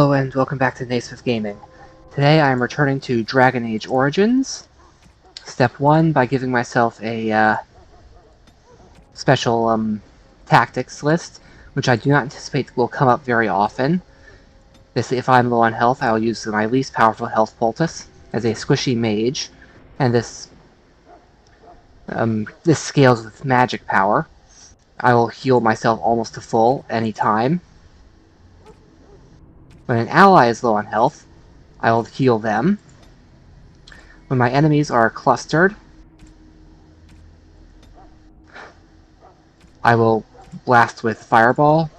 Hello and welcome back to Naysmith Gaming. Today I am returning to Dragon Age Origins. Step 1 by giving myself a special tactics list, which I do not anticipate will come up very often. If I'm low on health, I will use my least powerful health poultice as a squishy mage, and this scales with magic power. I will heal myself almost to full any time. When an ally is low on health, I will heal them. When my enemies are clustered, I will blast with Fireball.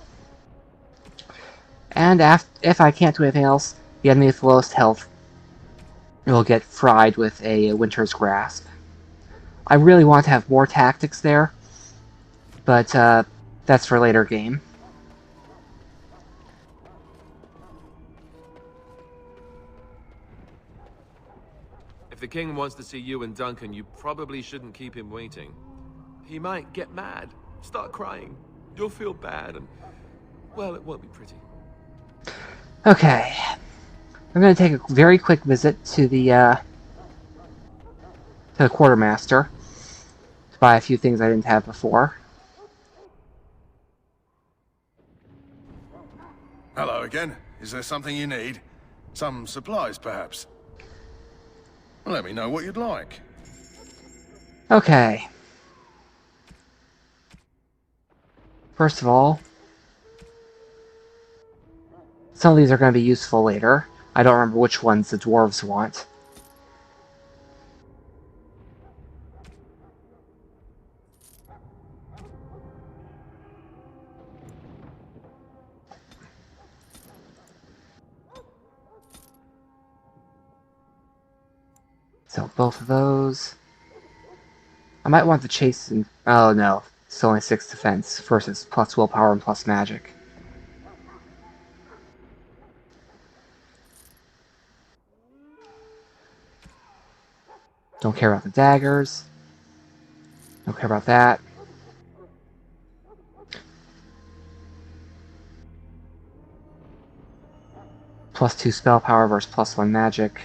And if I can't do anything else, the enemy with the lowest health will get fried with a Winter's Grasp. I really want to have more tactics there, but that's for later game. If the king wants to see you and Duncan, you probably shouldn't keep him waiting. He might get mad, start crying. You'll feel bad, and, well, it won't be pretty. Okay. I'm going to take a very quick visit to the quartermaster to buy a few things I didn't have before. Hello again. Is there something you need? Some supplies, perhaps? Let me know what you'd like. Okay. First of all, some of these are going to be useful later. I don't remember which ones the dwarves want. So both of those. I might want the chase and... oh no, it's only 6 defense versus plus willpower and plus magic. Don't care about the daggers. Don't care about that. Plus 2 spell power versus plus 1 magic.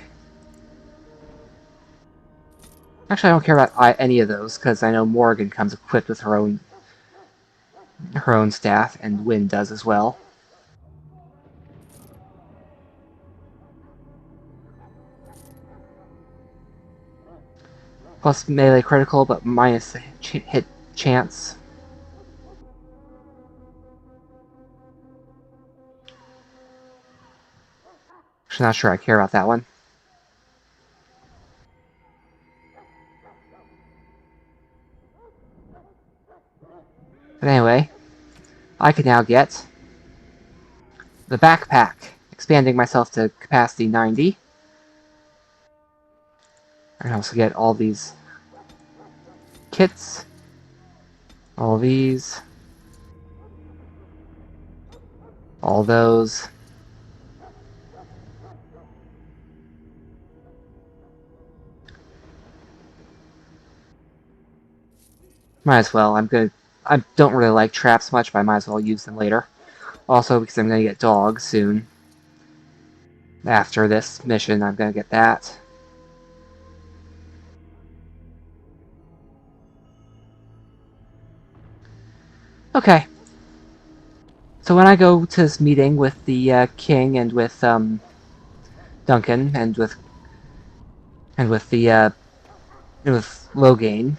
Actually, I don't care about any of those, because I know Morrigan comes equipped with her own staff, and Wynn does as well. Plus melee critical, but minus the hit chance. Actually, not sure I care about that one. But anyway, I can now get the backpack, expanding myself to capacity 90. I can also get all these kits, all these, all those. Might as well. I don't really like traps much, but I might as well use them later. Also, because I'm going to get dogs soon. After this mission, I'm going to get that. Okay. So when I go to this meeting with the king and with Duncan and with Loghain,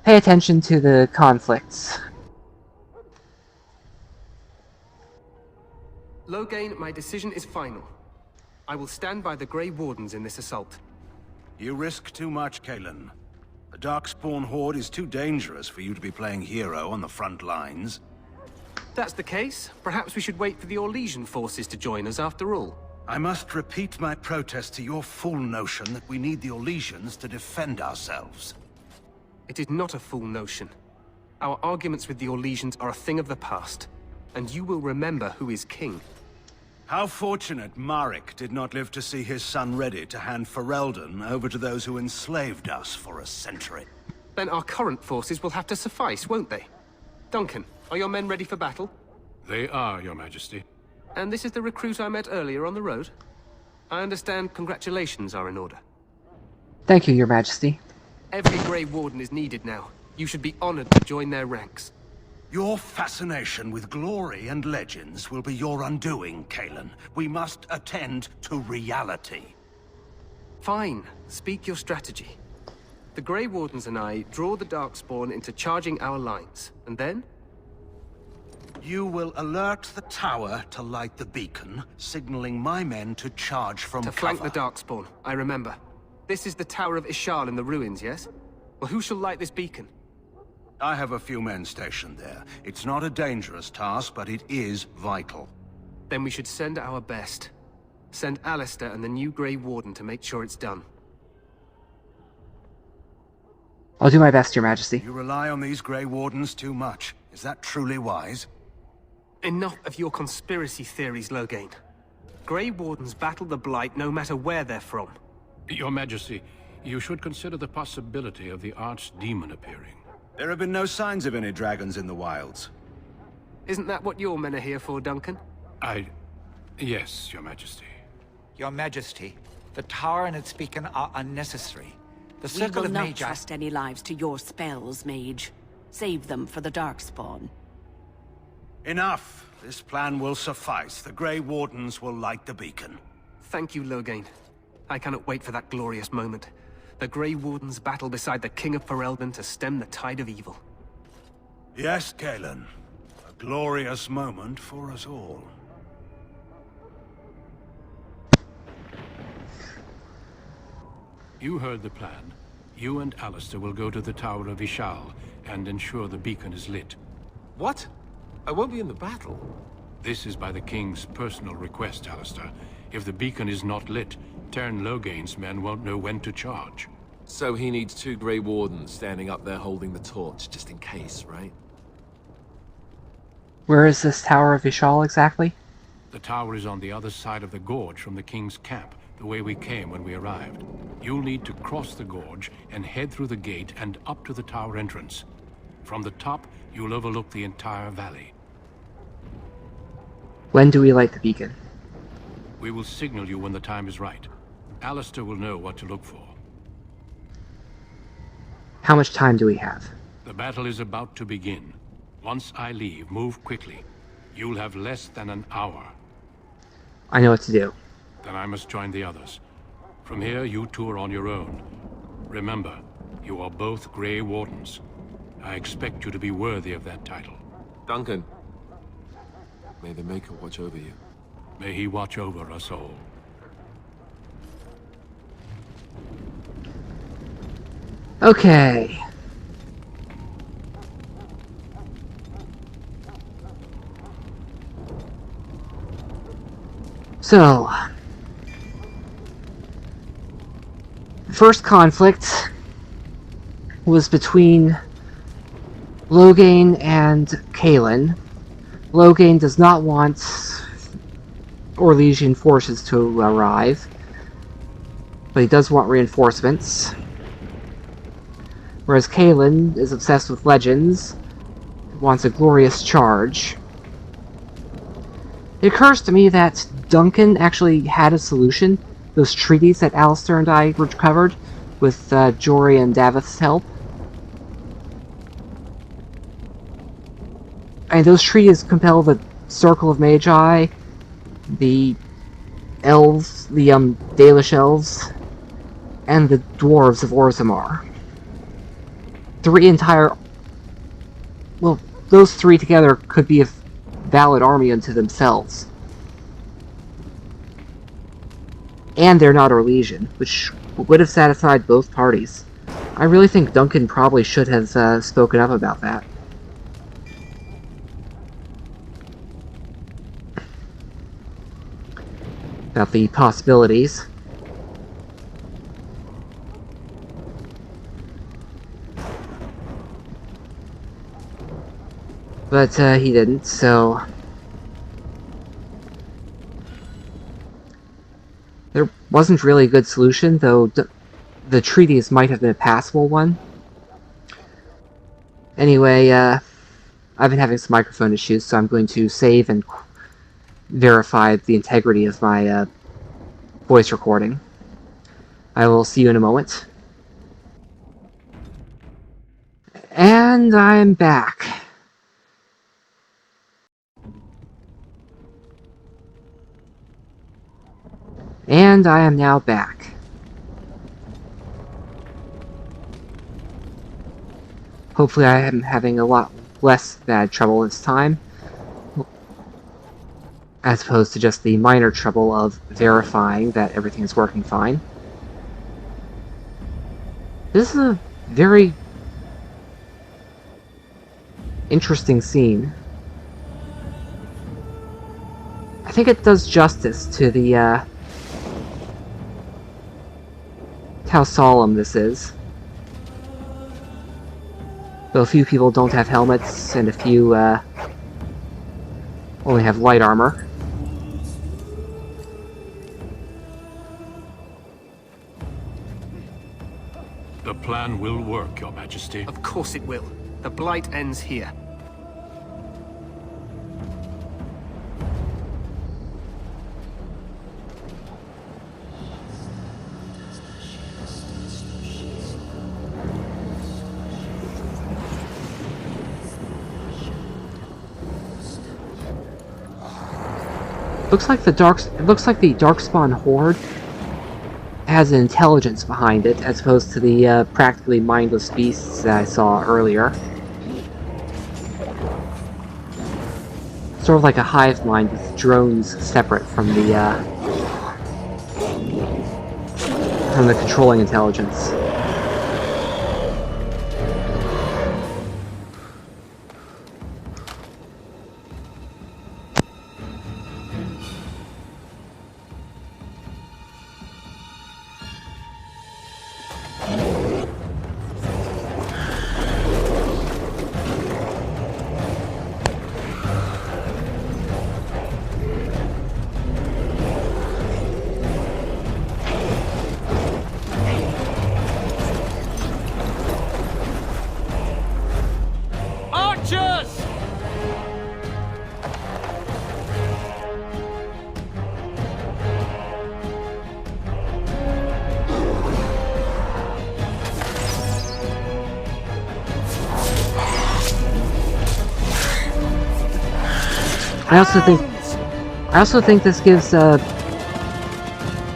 pay attention to the conflicts. Loghain, my decision is final. I will stand by the Grey Wardens in this assault. You risk too much, Cailan. The Darkspawn Horde is too dangerous for you to be playing hero on the front lines. If that's the case, perhaps we should wait for the Orlesian forces to join us after all. I must repeat my protest to your fool notion that we need the Orlesians to defend ourselves. It is not a fool notion. Our arguments with the Orlesians are a thing of the past, and you will remember who is king. How fortunate Marek did not live to see his son ready to hand Ferelden over to those who enslaved us for a century. Then our current forces will have to suffice, won't they? Duncan, are your men ready for battle? They are, Your Majesty. And this is the recruit I met earlier on the road? I understand congratulations are in order. Thank you, Your Majesty. Every Grey Warden is needed now. You should be honored to join their ranks. Your fascination with glory and legends will be your undoing, Cailan. We must attend to reality. Fine. Speak your strategy. The Grey Wardens and I draw the Darkspawn into charging our lines, and then? You will alert the tower to light the beacon, signaling my men to charge from To cover. flank the Darkspawn, I remember. This is the Tower of Ishal in the ruins, yes? Well, who shall light this beacon? I have a few men stationed there. It's not a dangerous task, but it is vital. Then we should send our best. Send Alistair and the new Grey Warden to make sure it's done. I'll do my best, Your Majesty. You rely on these Grey Wardens too much. Is that truly wise? Enough of your conspiracy theories, Loghain. Grey Wardens battle the Blight no matter where they're from. Your Majesty, you should consider the possibility of the Archdemon appearing. There have been no signs of any dragons in the wilds. Isn't that what your men are here for, Duncan? Yes, Your Majesty. Your Majesty, the tower and its beacon are unnecessary. The We circle will of not Mage... trust any lives to your spells, Mage. Save them for the Darkspawn. Enough! This plan will suffice. The Grey Wardens will light the beacon. Thank you, Loghain. I cannot wait for that glorious moment. The Grey Wardens battle beside the King of Ferelden to stem the tide of evil. Yes, Cailan. A glorious moment for us all. You heard the plan. You and Alistair will go to the Tower of Ishal and ensure the beacon is lit. What? I won't be in the battle. This is by the King's personal request, Alistair. If the beacon is not lit, Tern Loghain's men won't know when to charge. So he needs 2 Grey Wardens standing up there holding the torch, just in case, right? Where is this Tower of Ishal exactly? The tower is on the other side of the gorge from the King's camp, the way we came when we arrived. You'll need to cross the gorge and head through the gate and up to the tower entrance. From the top, you'll overlook the entire valley. When do we light the beacon? We will signal you when the time is right. Alistair will know what to look for. How much time do we have? The battle is about to begin. Once I leave, move quickly. You'll have less than an hour. I know what to do. Then I must join the others. From here, you two are on your own. Remember, you are both Grey Wardens. I expect you to be worthy of that title. Duncan, may the Maker watch over you. May he watch over us all. Okay. So, the first conflict was between Loghain and Cailan. Loghain does not want Orlesian forces to arrive, but he does want reinforcements. Whereas Cailan is obsessed with legends, wants a glorious charge. It occurs to me that Duncan actually had a solution. Those treaties that Alistair and I recovered with Jory and Davith's help. And those treaties compel the Circle of Magi, the elves, the Dalish elves, and the dwarves of Orzammar. Well, those 3 together could be a valid army unto themselves. And they're not Orlesian, which would have satisfied both parties. I really think Duncan probably should have spoken up about that. About the possibilities. But he didn't, so... There wasn't really a good solution, though the treaties might have been a passable one. Anyway, I've been having some microphone issues, so I'm going to save and verify the integrity of my voice recording. I will see you in a moment. And I'm back. And I am now back. Hopefully I am having a lot less bad trouble this time, as opposed to just the minor trouble of verifying that everything is working fine. This is a very interesting scene. I think it does justice to the how solemn this is. Though a few people don't have helmets, and a few only have light armor. The plan will work, Your Majesty. Of course it will. The blight ends here. It looks like the Darkspawn Horde has an intelligence behind it, as opposed to the practically mindless beasts that I saw earlier. Sort of like a hive mind with drones separate from the controlling intelligence. I also think this gives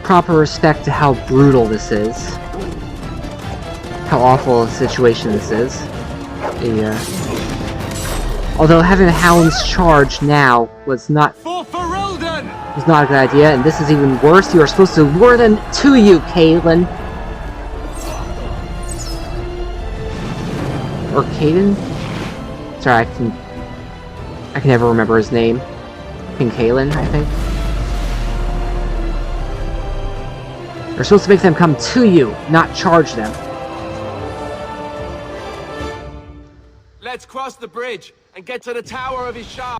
proper respect to how brutal this is, how awful a situation this is. Although having the hounds charge now was not a good idea, and this is even worse. You are supposed to lure them to you, Cailan. Or Caden? Sorry, I can never remember his name. King Cailan, I think. You're supposed to make them come to you, not charge them. Let's cross the bridge and get to the Tower of Ishal.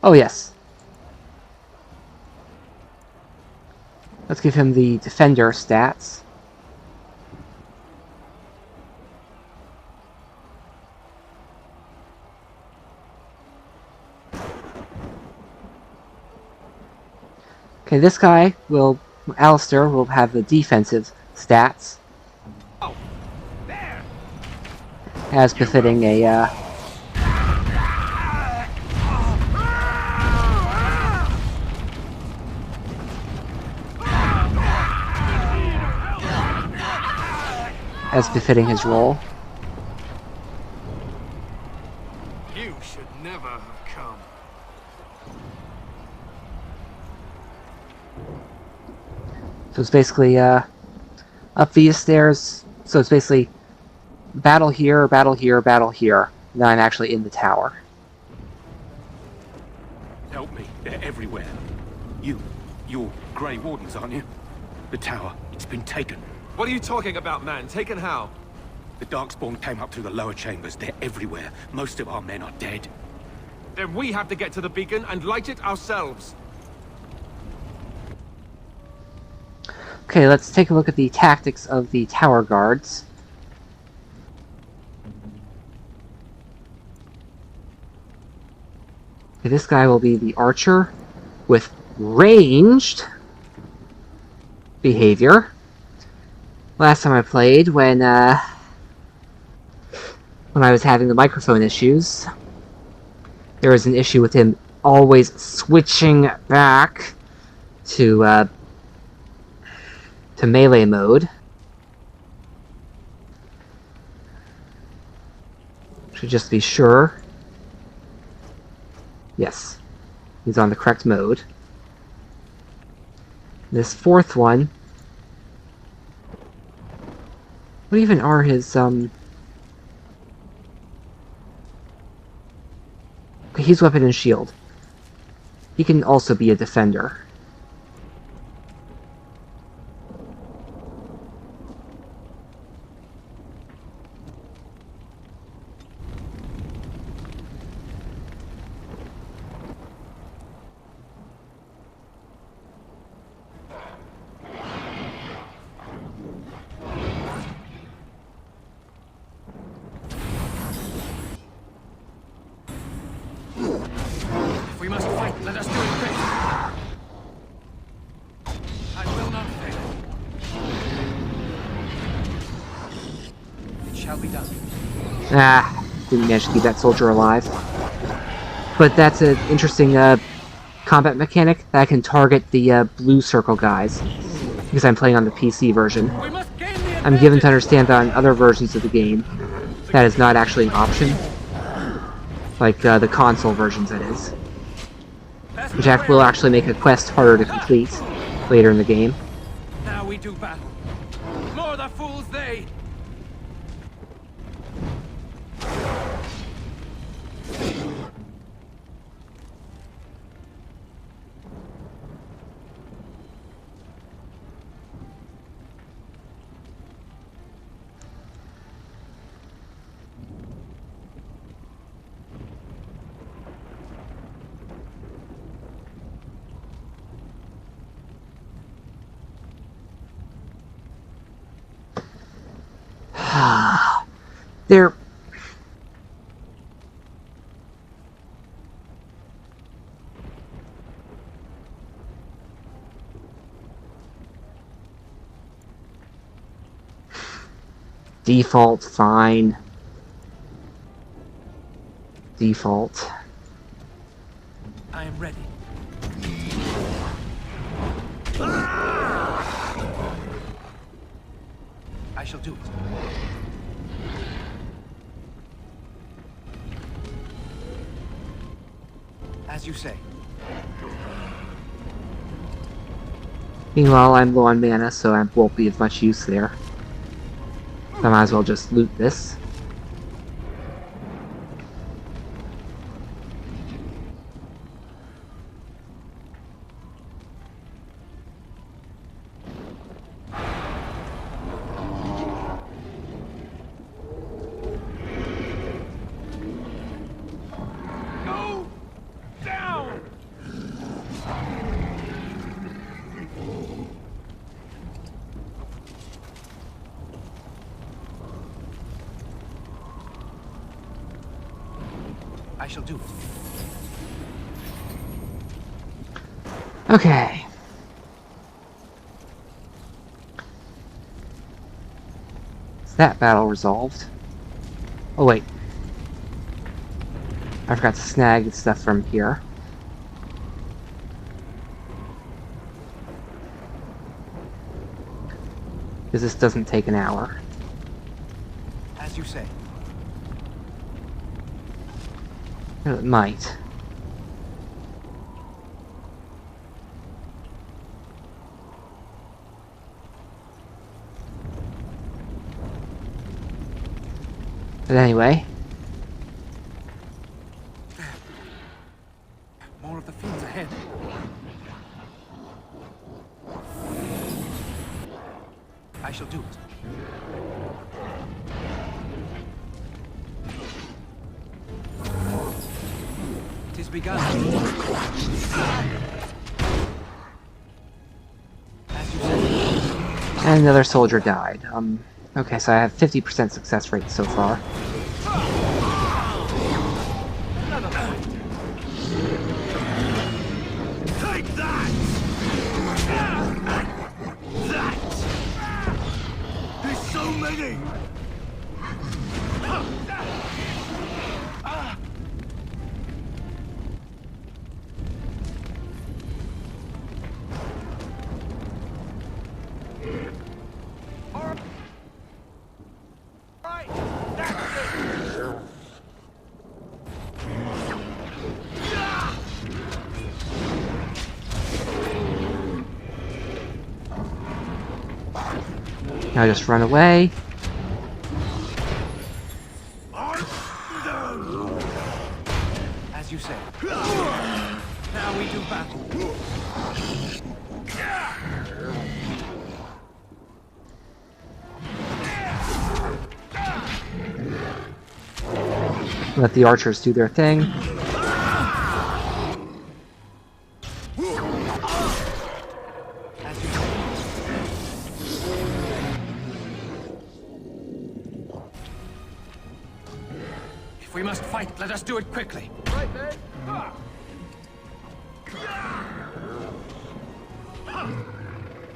Oh yes. Let's give him the defender stats. Okay, this guy will, Alistair, will have the defensive stats. Oh, there. As befitting a, as befitting his role. You should never have come. So it's basically, up these stairs, so it's basically battle here, battle here, battle here. Now I'm actually in the tower. Help me. They're everywhere. You're Grey Wardens, aren't you? The tower, it's been taken. What are you talking about, man? Taken how? The Darkspawn came up through the lower chambers. They're everywhere. Most of our men are dead. Then we have to get to the beacon and light it ourselves. Okay, let's take a look at the tactics of the tower guards. This guy will be the archer with ranged behavior. Last time I played, when I was having the microphone issues, there was an issue with him always switching back to melee mode. Should just be sure. Yes, he's on the correct mode. This fourth one, what even are his, okay, he's weapon and shield. He can also be a defender. We must fight. Let us do it quick. I will not fail. It shall be done. Didn't manage to keep that soldier alive. But that's an interesting combat mechanic that I can target the blue circle guys, because I'm playing on the PC version. We must gain the I'm given to understand that on other versions of the game, that is not actually an option. Like the console versions, that is. Which will actually make a quest harder to complete later in the game. Now we do battle. More the fools they. They're... Default, fine. Default. I am ready. I shall do it. As you say. Meanwhile, I'm low on mana, so I won't be of much use there. So I might as well just loot this. I shall do it. Okay. Is that battle resolved? Oh wait. I forgot to snag stuff from here. Because this doesn't take an hour. As you say. It might. But anyway. More of the fiends ahead. I shall do it. It is begun. As you say. And another soldier died. Okay, so I have 50% success rate so far. Now just run away. As you say. Now we do battle. Let the archers do their thing. If we must fight, let us do it quickly. Right, Mage. It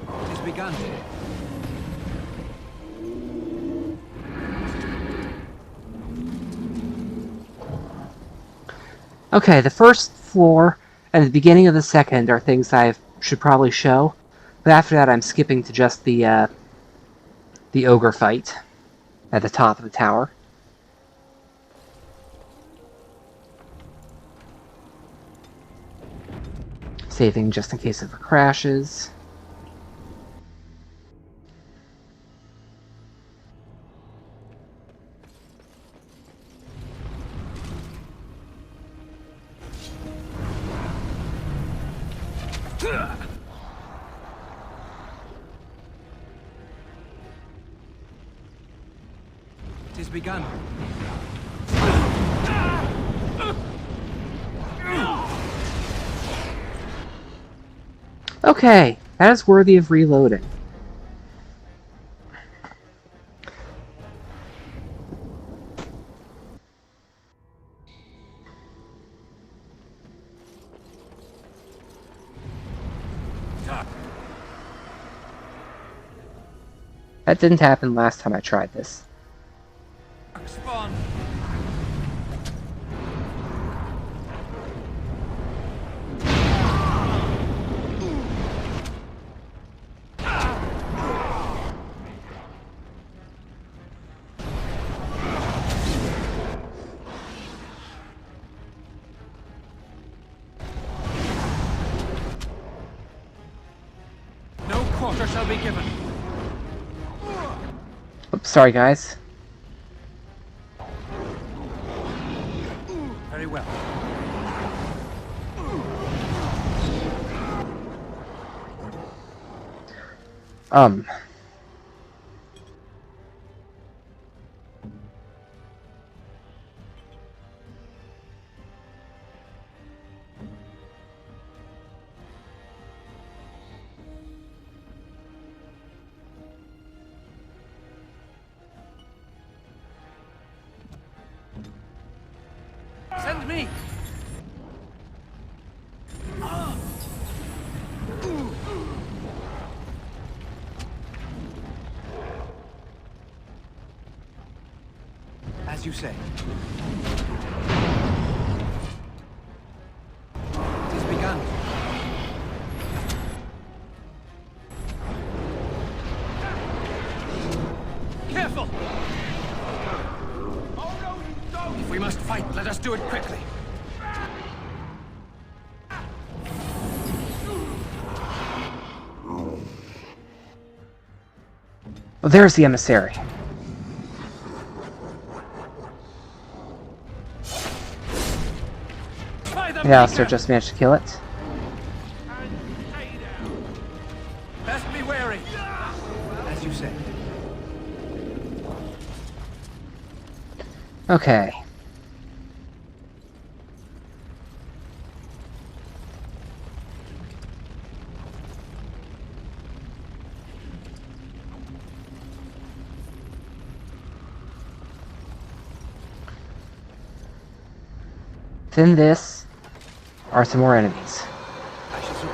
has begun. Okay, the first floor and the beginning of the second are things I should probably show, but after that I'm skipping to just the ogre fight at the top of the tower. Saving just in case of it crashes. It has begun. Okay, that is worthy of reloading. That didn't happen last time I tried this. Spawn. No quarter shall be given. Oops, sorry guys. Very well. Send me. As you say. It has begun. Careful! If we must fight, let us do it quickly. Well, there's the emissary. Yeah, Alistair just managed to kill it. Best be wary. As you say. Okay. Within this are some more enemies. I shall soon.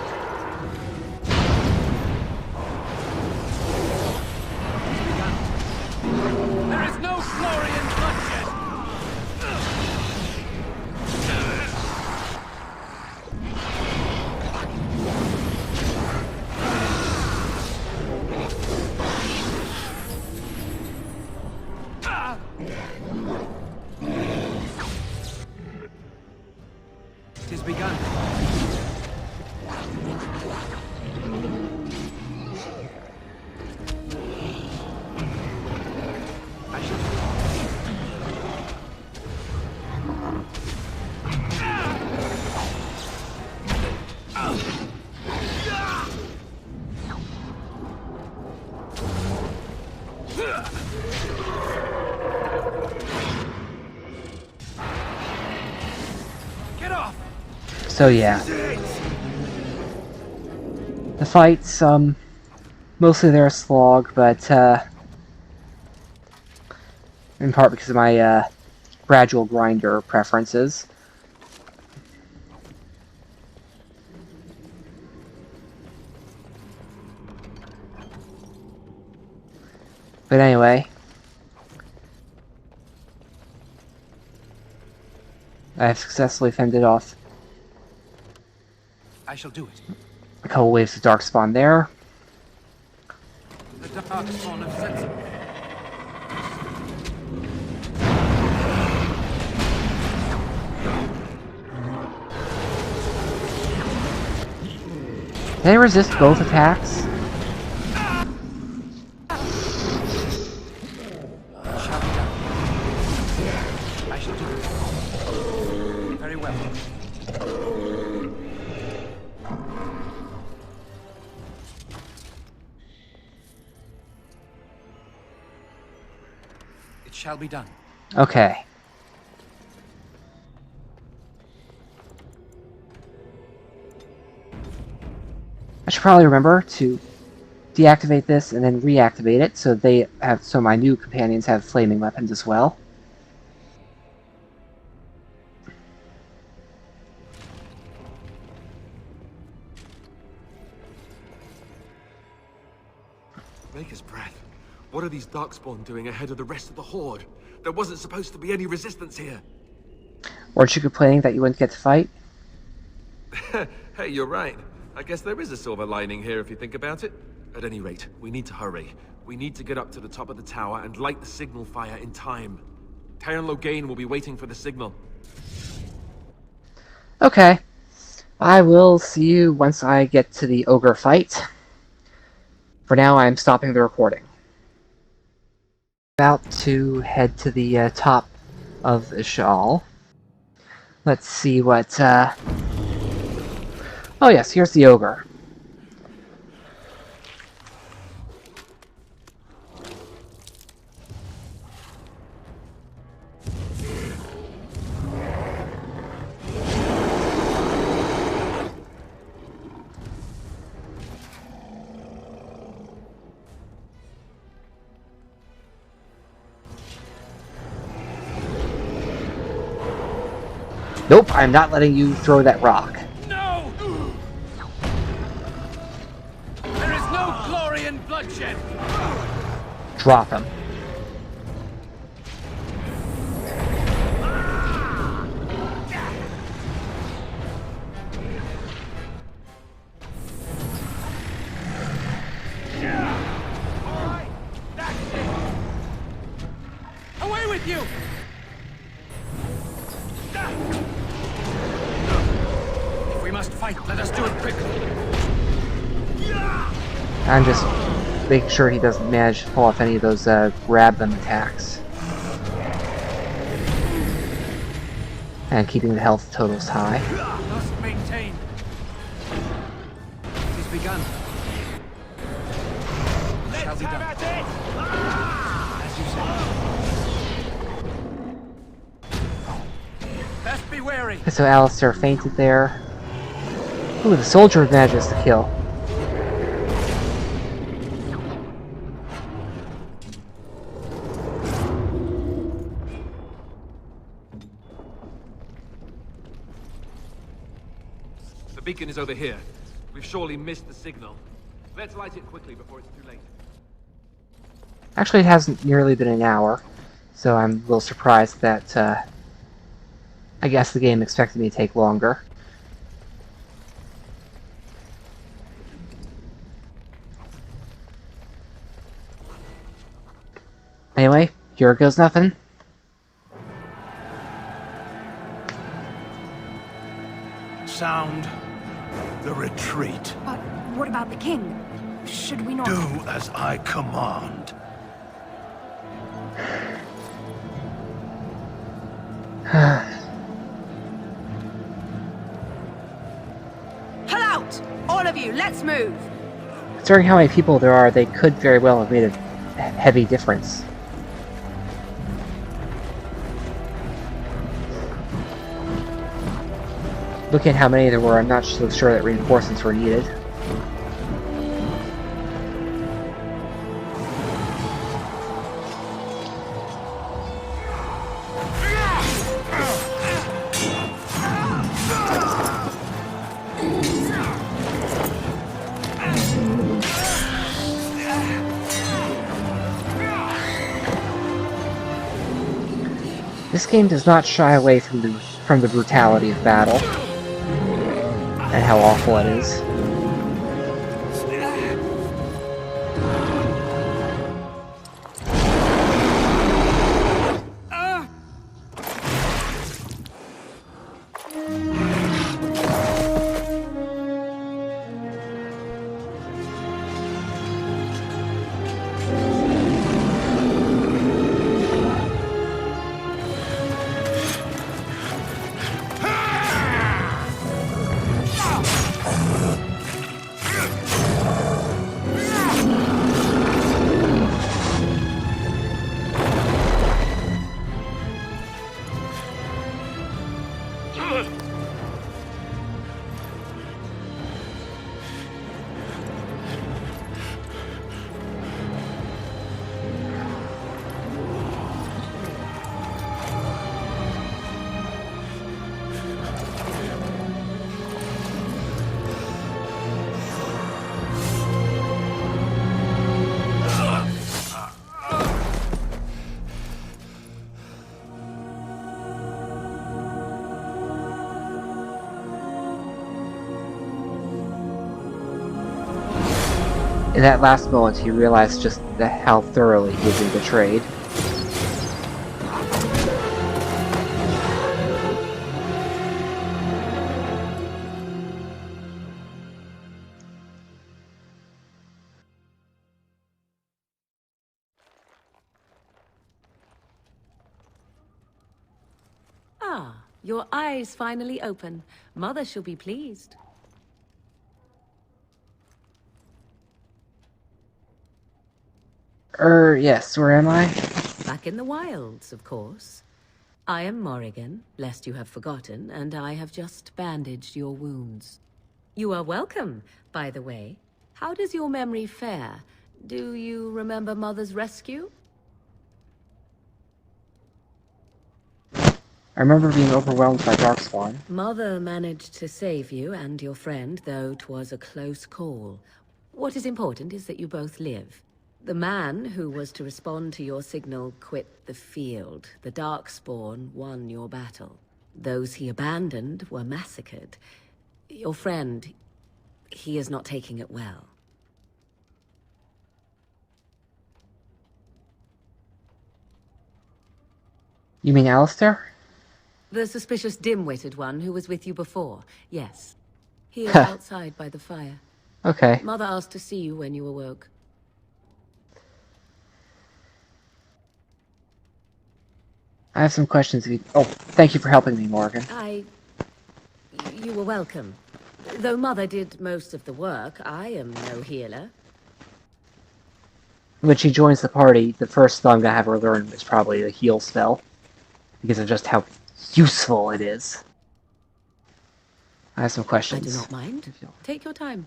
There is no glory in bloodshed. It has begun. So yeah. The fights, mostly they're a slog, but, in part because of my, gradual grinder preferences. But anyway, I have successfully fended off I shall do it. a couple waves of Darkspawn there. The Darkspawn of sense. They resist both attacks. I shall do it. Very well. It shall be done. Okay. I should probably remember to deactivate this and then reactivate it so my new companions have flaming weapons as well. Maker's breath. What are these Darkspawn doing ahead of the rest of the Horde? There wasn't supposed to be any resistance here. Weren't you complaining that you wouldn't get to fight? Hey, you're right. I guess there is a silver lining here if you think about it. At any rate, we need to hurry. We need to get up to the top of the tower and light the signal fire in time. Cailan and Loghain will be waiting for the signal. Okay. I will see you once I get to the ogre fight. For now, I'm stopping the recording. About to head to the top of Ishal. Let's see what, Oh yes, here's the ogre. Nope, I'm not letting you throw that rock. No! There is no glory in bloodshed! Drop him. Alright, that's it! Away with you! If we must fight, let us do it quickly. I'm just making sure he doesn't manage to pull off any of those grab them attacks. And keeping the health totals high. Must maintain. It is begun. Shall be done. As you say. Best be wary. So Alistair fainted there. Ooh, the soldier manages to kill. The beacon is over here. We've surely missed the signal. Let's light it quickly before it's too late. Actually, it hasn't nearly been an hour, so I'm a little surprised that, I guess the game expected me to take longer. Anyway, here goes nothing. Sound the retreat. But what about the king? Should we not... Do as I command. Pull out! All of you, let's move! Considering how many people there are, they could very well have made a heavy difference. Looking at how many there were, I'm not so sure that reinforcements were needed. This game does not shy away from the brutality of battle and how awful it is. In that last moment, he realized just how thoroughly he had been betrayed. Ah, your eyes finally open. Mother shall be pleased. Yes, where am I? Back in the wilds, of course. I am Morrigan, lest you have forgotten, and I have just bandaged your wounds. You are welcome, by the way. How does your memory fare? Do you remember Mother's rescue? I remember being overwhelmed by Darkspawn. Mother managed to save you and your friend, though 'twas a close call. What is important is that you both live. The man who was to respond to your signal quit the field. The Darkspawn won your battle. Those he abandoned were massacred. Your friend, he is not taking it well. You mean Alistair? The suspicious dim-witted one who was with you before, yes. He is outside by the fire. Okay. Mother asked to see you when you awoke. I have some questions. Oh, thank you for helping me, Morgan. You were welcome. Though Mother did most of the work, I am no healer. When she joins the party, the first spell I'm gonna have her learn is probably the heal spell, because of just how useful it is. I have some questions. I do not mind. Take your time.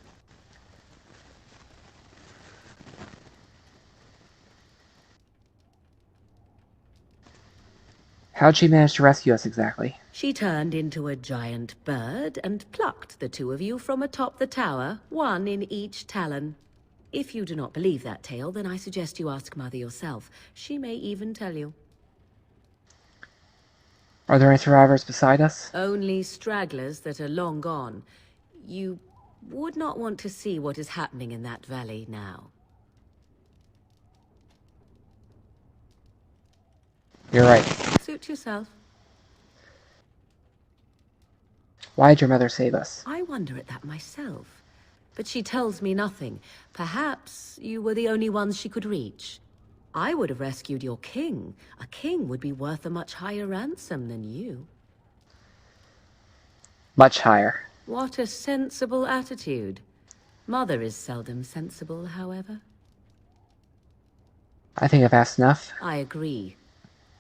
How'd she manage to rescue us exactly? She turned into a giant bird and plucked the two of you from atop the tower, one in each talon. If you do not believe that tale, then I suggest you ask Mother yourself. She may even tell you. Are there any survivors beside us? Only stragglers that are long gone. You would not want to see what is happening in that valley now. You're right. Suit yourself. Why'd your mother save us? I wonder at that myself. But she tells me nothing. Perhaps you were the only ones she could reach. I would have rescued your king. A king would be worth a much higher ransom than you. Much higher. What a sensible attitude. Mother is seldom sensible, however. I think I've asked enough. I agree.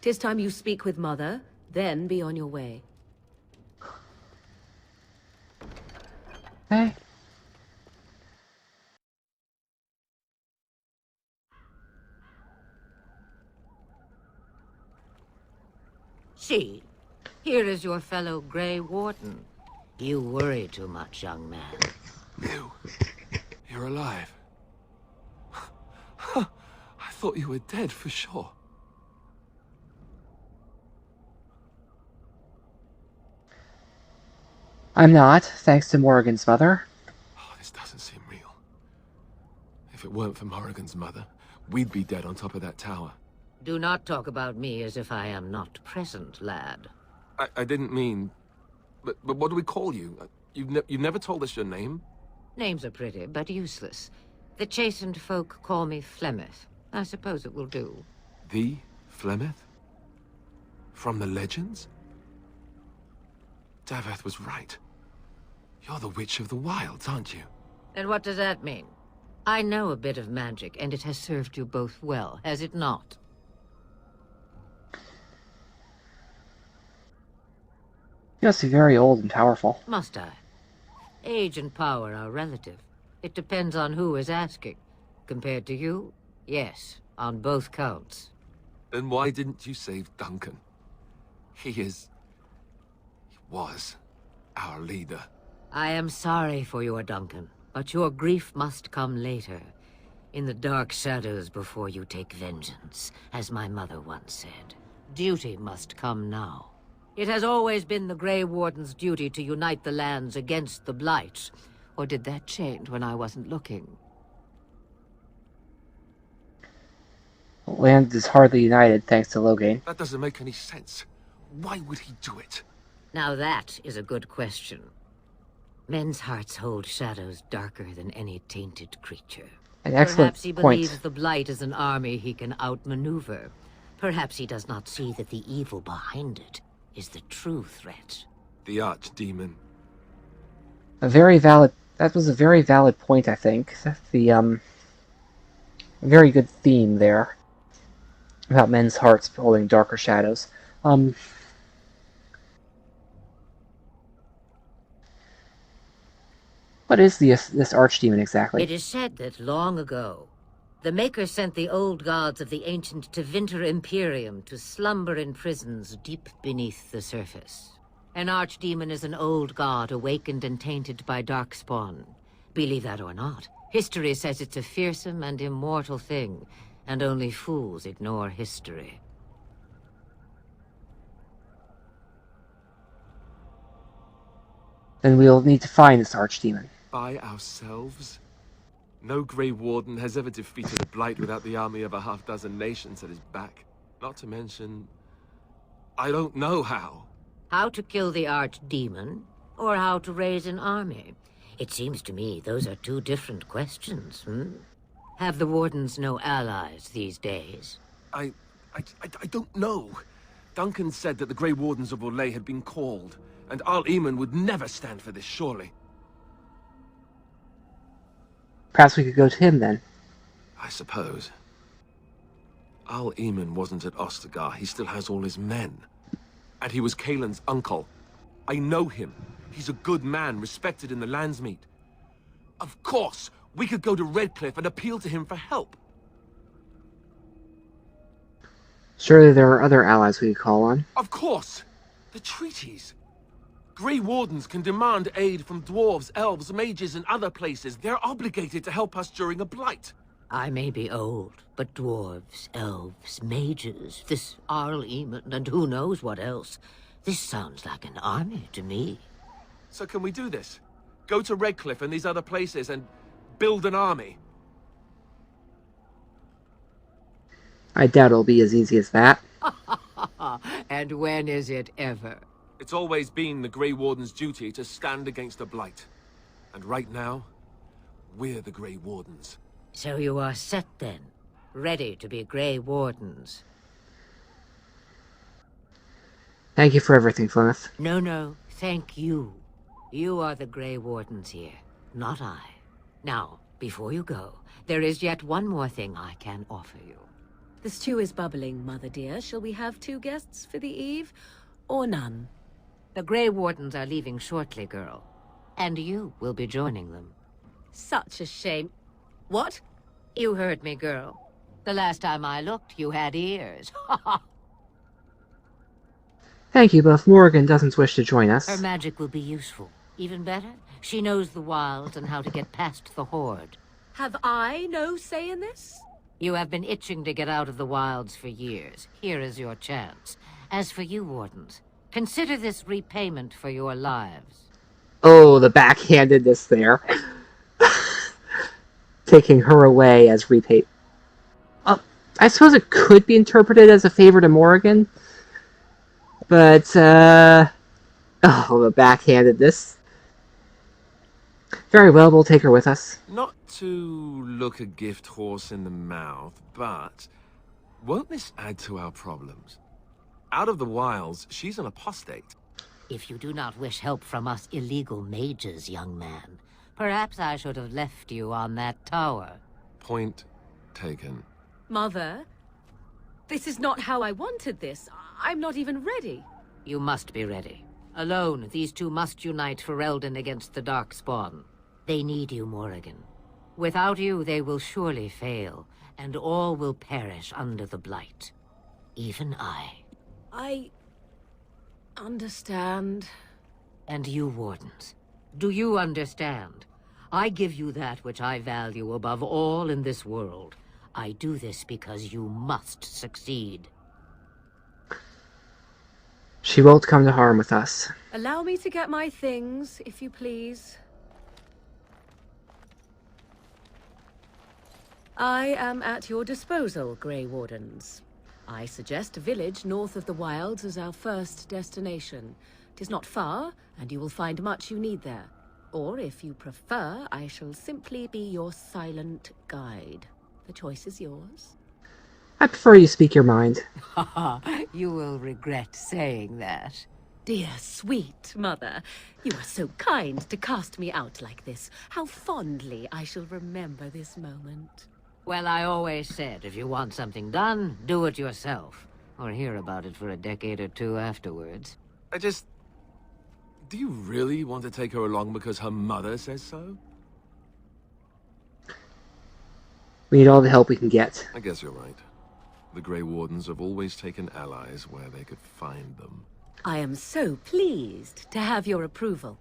'Tis time you speak with Mother, then be on your way. Okay. See, here is your fellow Grey Warden. You worry too much, young man. You're alive. I thought you were dead for sure. I'm not, thanks to Morrigan's mother. Oh, this doesn't seem real. If it weren't for Morrigan's mother, we'd be dead on top of that tower. Do not talk about me as if I am not present, lad. I didn't mean... But what do we call you? You've never told us your name? Names are pretty, but useless. The chastened folk call me Flemeth. I suppose it will do. The Flemeth? From the legends? Daveth was right. You're the Witch of the Wilds, aren't you? And what does that mean? I know a bit of magic, and it has served you both well, has it not? You must be very old and powerful. Must I? Age and power are relative. It depends on who is asking. Compared to you, yes, on both counts. Then why didn't you save Duncan? He was our leader. I am sorry for your Duncan, but your grief must come later. In the dark shadows before you take vengeance, as my mother once said. Duty must come now. It has always been the Grey Warden's duty to unite the lands against the Blight. Or did that change when I wasn't looking? The land is hardly united thanks to Loghain. That doesn't make any sense. Why would he do it? Now that is a good question. Men's hearts hold shadows darker than any tainted creature. An excellent Perhaps he point. believes the Blight is an army he can outmaneuver. Perhaps he does not see that the evil behind it is the true threat. The archdemon. That was a very valid point, I think. A very good theme there. About men's hearts holding darker shadows. What is this archdemon exactly? It is said that long ago, the Maker sent the old gods of the ancient Tevinter Imperium to slumber in prisons deep beneath the surface. An archdemon is an old god awakened and tainted by darkspawn. Believe that or not, history says it's a fearsome and immortal thing, and only fools ignore history. Then we'll need to find this archdemon. By ourselves? No Grey Warden has ever defeated a Blight without the army of a half-dozen nations at his back. Not to mention... I don't know how. How to kill the archdemon, or how to raise an army? It seems to me those are two different questions, Have the Wardens no allies these days? I don't know. Duncan said that the Grey Wardens of Orlais had been called, and Arl Eamon would never stand for this, surely. Perhaps we could go to him then. I suppose. Arl Eamon wasn't at Ostagar. He still has all his men. And he was Cailan's uncle. I know him. He's a good man, respected in the Landsmeet. Of course, we could go to Redcliffe and appeal to him for help. Surely there are other allies we could call on. Of course! The treaties. Grey Wardens can demand aid from dwarves, elves, mages, and other places. They're obligated to help us during a blight. I may be old, but dwarves, elves, mages, this Arl Eamon, and who knows what else. This sounds like an army to me. So can we do this? Go to Redcliffe and these other places and build an army? I doubt it'll be as easy as that. And when is it ever? It's always been the Grey Warden's duty to stand against a blight. And right now, we're the Grey Wardens. So you are set then, ready to be Grey Wardens. Thank you for everything, Flemeth. No, thank you. You are the Grey Wardens here, not I. Now, before you go, there is yet one more thing I can offer you. The stew is bubbling, Mother dear. Shall we have 2 guests for the eve, or none? The Grey Wardens are leaving shortly, girl. And you will be joining them. Such a shame. What? You heard me, girl. The last time I looked, you had ears. Thank you, but if Morrigan doesn't wish to join Her us... magic will be useful. Even better, she knows the wilds and how to get past the Horde. Have I no say in this? You have been itching to get out of the wilds for years. Here is your chance. As for you, Wardens, consider this repayment for your lives. Oh, the backhandedness there. Taking her away as repay. I suppose it could be interpreted as a favor to Morrigan. But, oh, the backhandedness. Very well, we'll take her with us. Not to look a gift horse in the mouth, but won't this add to our problems? Out of the wilds, she's an apostate. If you do not wish help from us illegal mages, young man, perhaps I should have left you on that tower. Point taken. Mother, this is not how I wanted this. I'm not even ready. You must be ready. Alone, these two must unite Ferelden against the Darkspawn. They need you, Morrigan. Without you, they will surely fail, and all will perish under the Blight. Even I. I understand. And you, Wardens. Do you understand? I give you that which I value above all in this world. I do this because you must succeed. She won't come to harm with us. Allow me to get my things, if you please. I am at your disposal, Grey Wardens. I suggest a village north of the wilds as our first destination. It is not far, and you will find much you need there. Or, if you prefer, I shall simply be your silent guide. The choice is yours. I prefer you speak your mind. You will regret saying that. Dear, sweet mother, you are so kind to cast me out like this. How fondly I shall remember this moment. Well, I always said, if you want something done, do it yourself. Or hear about it for a decade or two afterwards. Do you really want to take her along because her mother says so? We need all the help we can get. I guess you're right. The Grey Wardens have always taken allies where they could find them. I am so pleased to have your approval.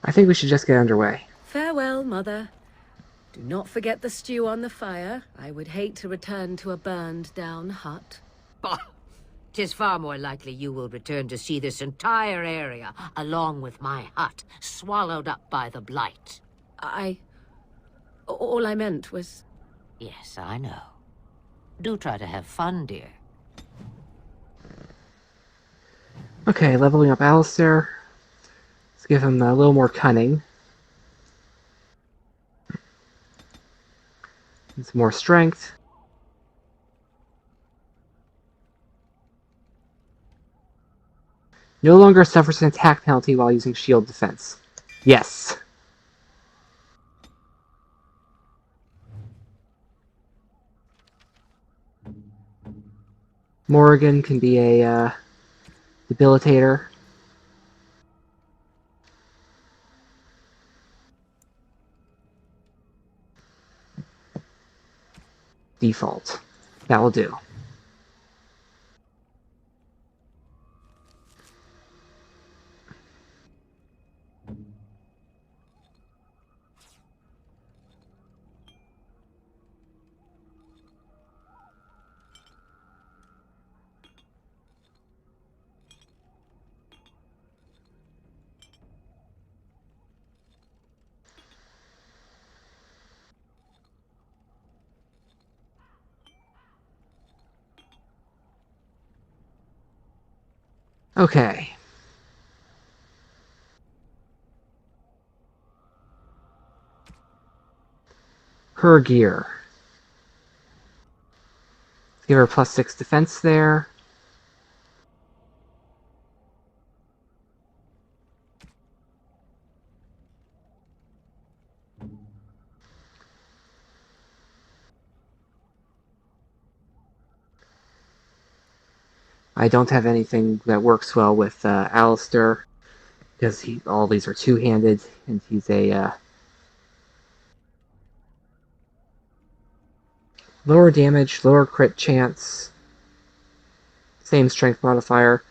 I think we should just get underway. Farewell, Mother. Do not forget the stew on the fire. I would hate to return to a burned-down hut. Bah! 'Tis far more likely you will return to see this entire area, along with my hut, swallowed up by the Blight. All I meant was... Yes, I know. Do try to have fun, dear. Okay, leveling up Alistair. Let's give him a little more cunning. And some more strength. No longer suffers an attack penalty while using shield defense. Yes. Morrigan can be a debilitator. Default. That will do. Okay. Her gear. Give her +6 defense there. I don't have anything that works well with Alistair. because all these are two-handed, and he's a lower damage, lower crit chance, same strength modifier,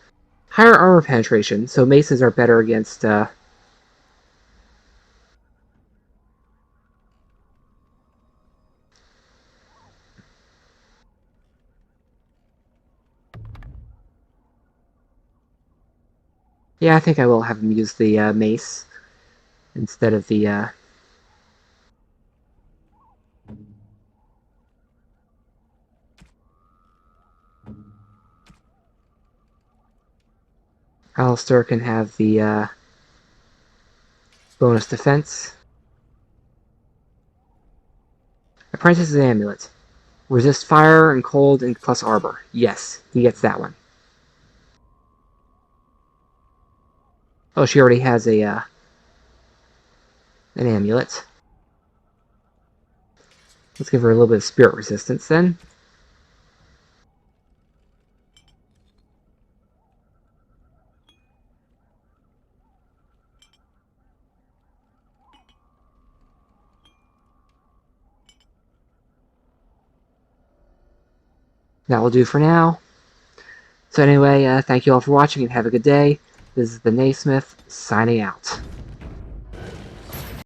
higher armor penetration, so maces are better against yeah, I think I will have him use the mace instead of the Alistair can have the bonus defense. Apprentice's Amulet. Resist fire and cold and plus armor. Yes, he gets that one. Oh, she already has an amulet. Let's give her a little bit of spirit resistance then. That will do for now. So anyway, thank you all for watching and have a good day. This is the Naysmith, signing out.